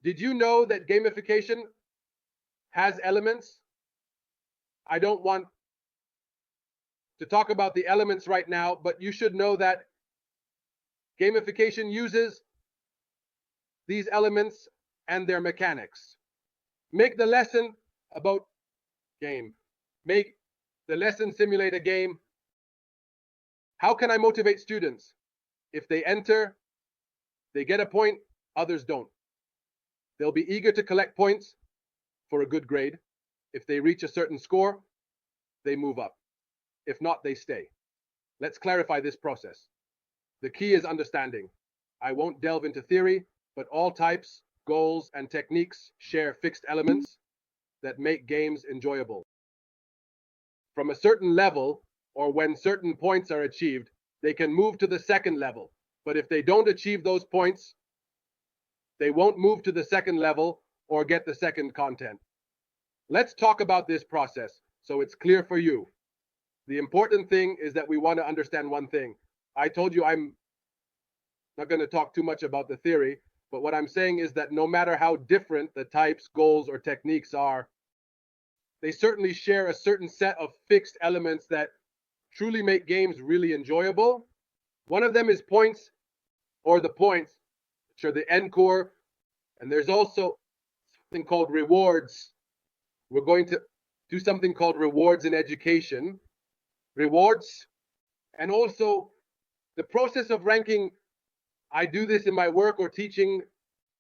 Did you know that gamification has elements? I don't want to talk about the elements right now, but you should know that gamification uses these elements and their mechanics. Make the lesson about game. Make the lesson simulate a game. How can I motivate students? If they enter, they get a point, others don't. They'll be eager to collect points for a good grade. If they reach a certain score, they move up. If not, they stay. Let's clarify this process. The key is understanding. I won't delve into theory, but all types, goals, and techniques share fixed elements that make games enjoyable. From a certain level, or when certain points are achieved, they can move to the second level. But if they don't achieve those points, they won't move to the second level or get the second content. Let's talk about this process so it's clear for you. The important thing is that we want to understand one thing. I told you I'm not going to talk too much about the theory, but what I'm saying is that no matter how different the types, goals, or techniques are, they certainly share a certain set of fixed elements that truly make games really enjoyable. One of them is points, or the points, which are the encore, and there's also something called rewards. We're going to do something called rewards in education. Rewards, and also the process of ranking. I do this in my work or teaching.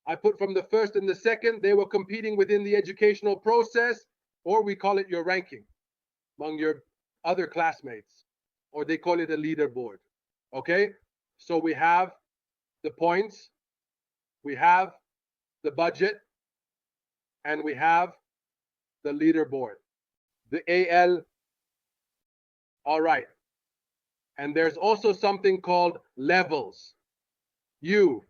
I put from the first and the second. They were competing within the educational process, or we call it your ranking among your other classmates, or they call it a leaderboard. Okay, so we have the points, we have the budget, and we have the leaderboard, the AL. All right. And there's also something called levels. You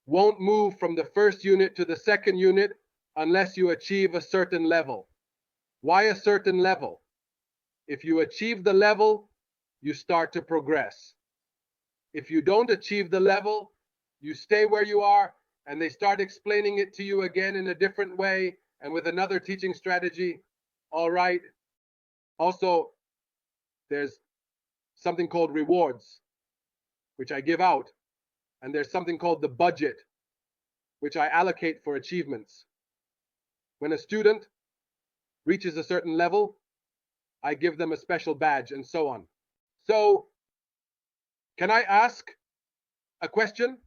won't move from the first unit to the second unit unless you achieve a certain level. Why a certain level? If you achieve the level, you start to progress. If you don't achieve the level, you stay where you are, and they start explaining it to you again in a different way and with another teaching strategy. All right. Also, there's something called rewards, which I give out, and there's something called the budget, which I allocate for achievements. When a student reaches a certain level, I give them a special badge, and so on. So, can I ask a question?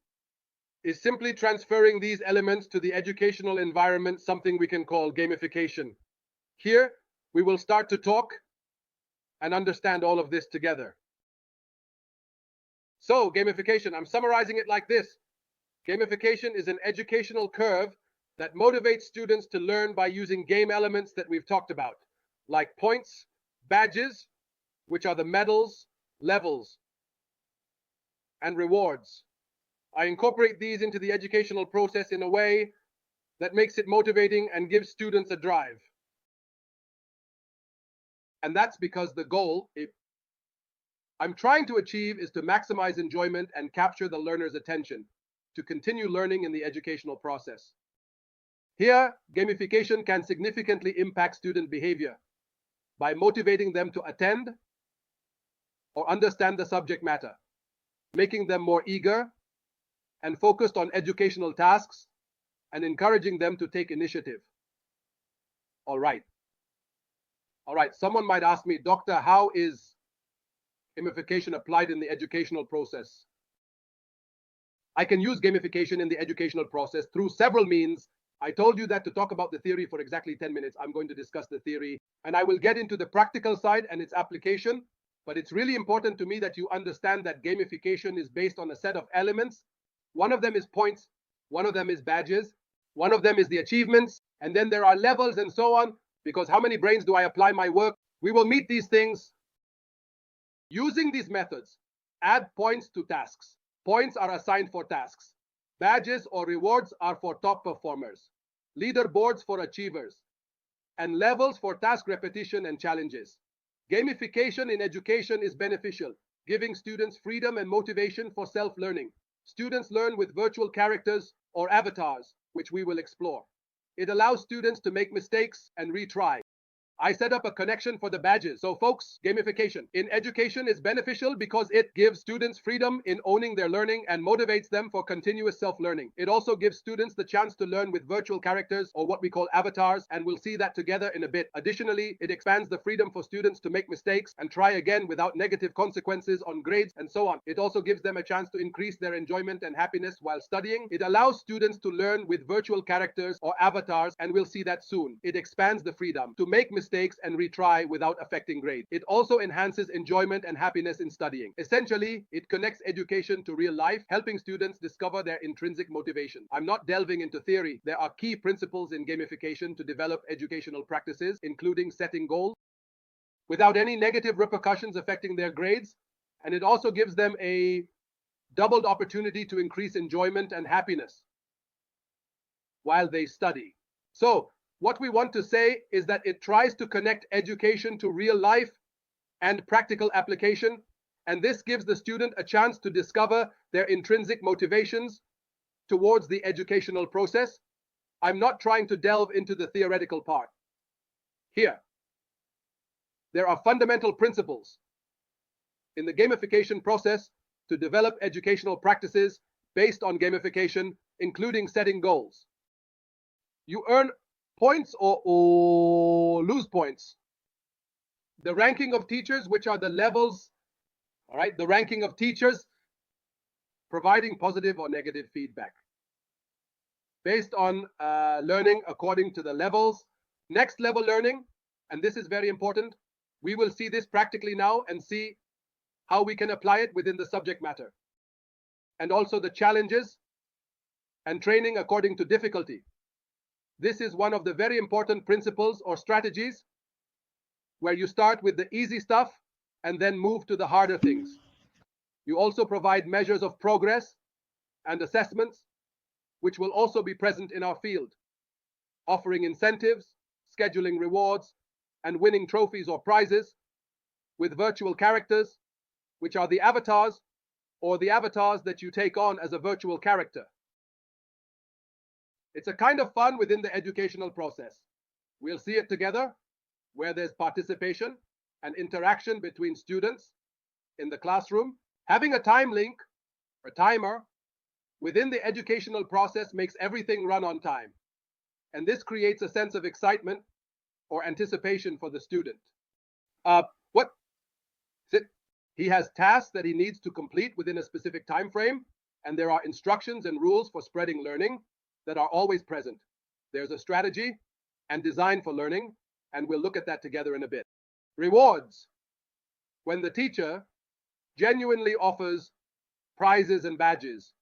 Is simply transferring these elements to the educational environment something we can call gamification? Here, we will start to talk and understand all of this together. So, gamification, I'm summarizing it like this. Gamification is an educational curve that motivates students to learn by using game elements that we've talked about, like points, badges, which are the medals, levels, and rewards. I incorporate these into the educational process in a way that makes it motivating and gives students a drive. And that's because the goal I'm trying to achieve is to maximize enjoyment and capture the learner's attention to continue learning in the educational process. Here, gamification can significantly impact student behavior by motivating them to attend or understand the subject matter, making them more eager and focused on educational tasks, and encouraging them to take initiative. All right, someone might ask me, Doctor, how is gamification applied in the educational process? I can use gamification in the educational process through several means. I told you that to talk about the theory for exactly 10 minutes. I'm going to discuss the theory, and I will get into the practical side and its application. But it's really important to me that you understand that gamification is based on a set of elements. One of them is points, one of them is badges, one of them is the achievements, and then there are levels and so on, because how many brains do I apply my work? We will meet these things. Using these methods, add points to tasks. Points are assigned for tasks. Badges or rewards are for top performers. Leaderboards for achievers. And levels for task repetition and challenges. Gamification in education is beneficial, giving students freedom and motivation for self-learning. Students learn with virtual characters or avatars, which we will explore. It allows students to make mistakes and retry. I set up a connection for the badges. So folks, gamification in education is beneficial because it gives students freedom in owning their learning and motivates them for continuous self-learning. It also gives students the chance to learn with virtual characters, or what we call avatars, and we'll see that together in a bit. Additionally, it expands the freedom for students to make mistakes and try again without negative consequences on grades and so on. It also gives them a chance to increase their enjoyment and happiness while studying. It allows students to learn with virtual characters or avatars, and we'll see that soon. It expands the freedom to make mistakes and retry without affecting grades. It also enhances enjoyment and happiness in studying. Essentially, it connects education to real life, helping students discover their intrinsic motivation. I'm not delving into theory. There are key principles in gamification to develop educational practices, including setting goals without any negative repercussions affecting their grades, and it also gives them a doubled opportunity to increase enjoyment and happiness while they study. So, what we want to say is that it tries to connect education to real life and practical application, and this gives the student a chance to discover their intrinsic motivations towards the educational process. I'm not trying to delve into the theoretical part. Here, there are fundamental principles in the gamification process to develop educational practices based on gamification, including setting goals. You earn points or lose points. The ranking of teachers, which are the levels, all right, the ranking of teachers providing positive or negative feedback based on learning according to the levels. Next level learning, and this is very important. We will see this practically now and see how we can apply it within the subject matter. And also the challenges and training according to difficulty. This is one of the very important principles or strategies where you start with the easy stuff and then move to the harder things. You also provide measures of progress and assessments, which will also be present in our field, offering incentives, scheduling rewards, and winning trophies or prizes with virtual characters, which are the avatars or the avatars that you take on as a virtual character. It's a kind of fun within the educational process. We'll see it together, where there's participation and interaction between students in the classroom. Having a time link or timer within the educational process makes everything run on time. And this creates a sense of excitement or anticipation for the student. What is it? He has tasks that he needs to complete within a specific time frame, and there are instructions and rules for spreading learning that are always present. There's a strategy and design for learning, and we'll look at that together in a bit. Rewards. When the teacher genuinely offers prizes and badges,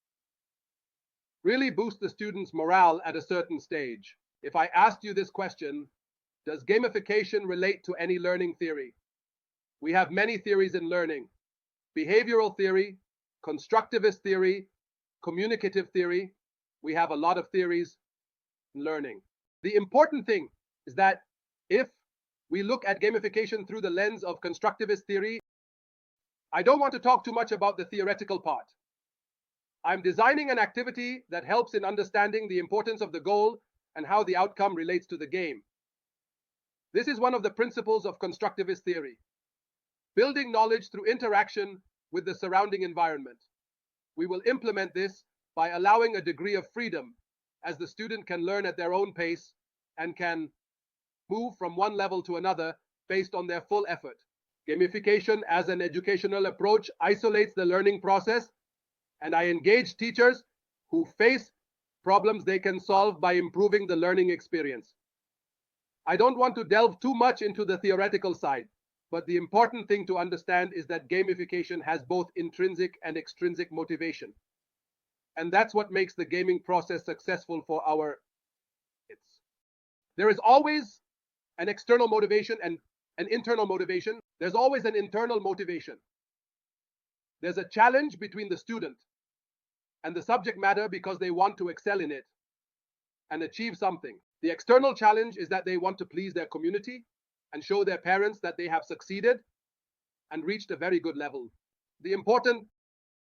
really boost the student's morale at a certain stage. If I asked you this question, does gamification relate to any learning theory? We have many theories in learning: behavioral theory, constructivist theory, communicative theory. We have a lot of theories in learning. The important thing is that if we look at gamification through the lens of constructivist theory, I don't want to talk too much about the theoretical part. I'm designing an activity that helps in understanding the importance of the goal and how the outcome relates to the game. This is one of the principles of constructivist theory: building knowledge through interaction with the surrounding environment. We will implement this by allowing a degree of freedom, as the student can learn at their own pace and can move from one level to another based on their full effort. Gamification as an educational approach isolates the learning process, and I engage teachers who face problems they can solve by improving the learning experience. I don't want to delve too much into the theoretical side, but the important thing to understand is that gamification has both intrinsic and extrinsic motivation. And that's what makes the gaming process successful for our kids. There is always an external motivation and an internal motivation. There's always an internal motivation. There's a challenge between the student and the subject matter because they want to excel in it and achieve something. The external challenge is that they want to please their community and show their parents that they have succeeded and reached a very good level. The important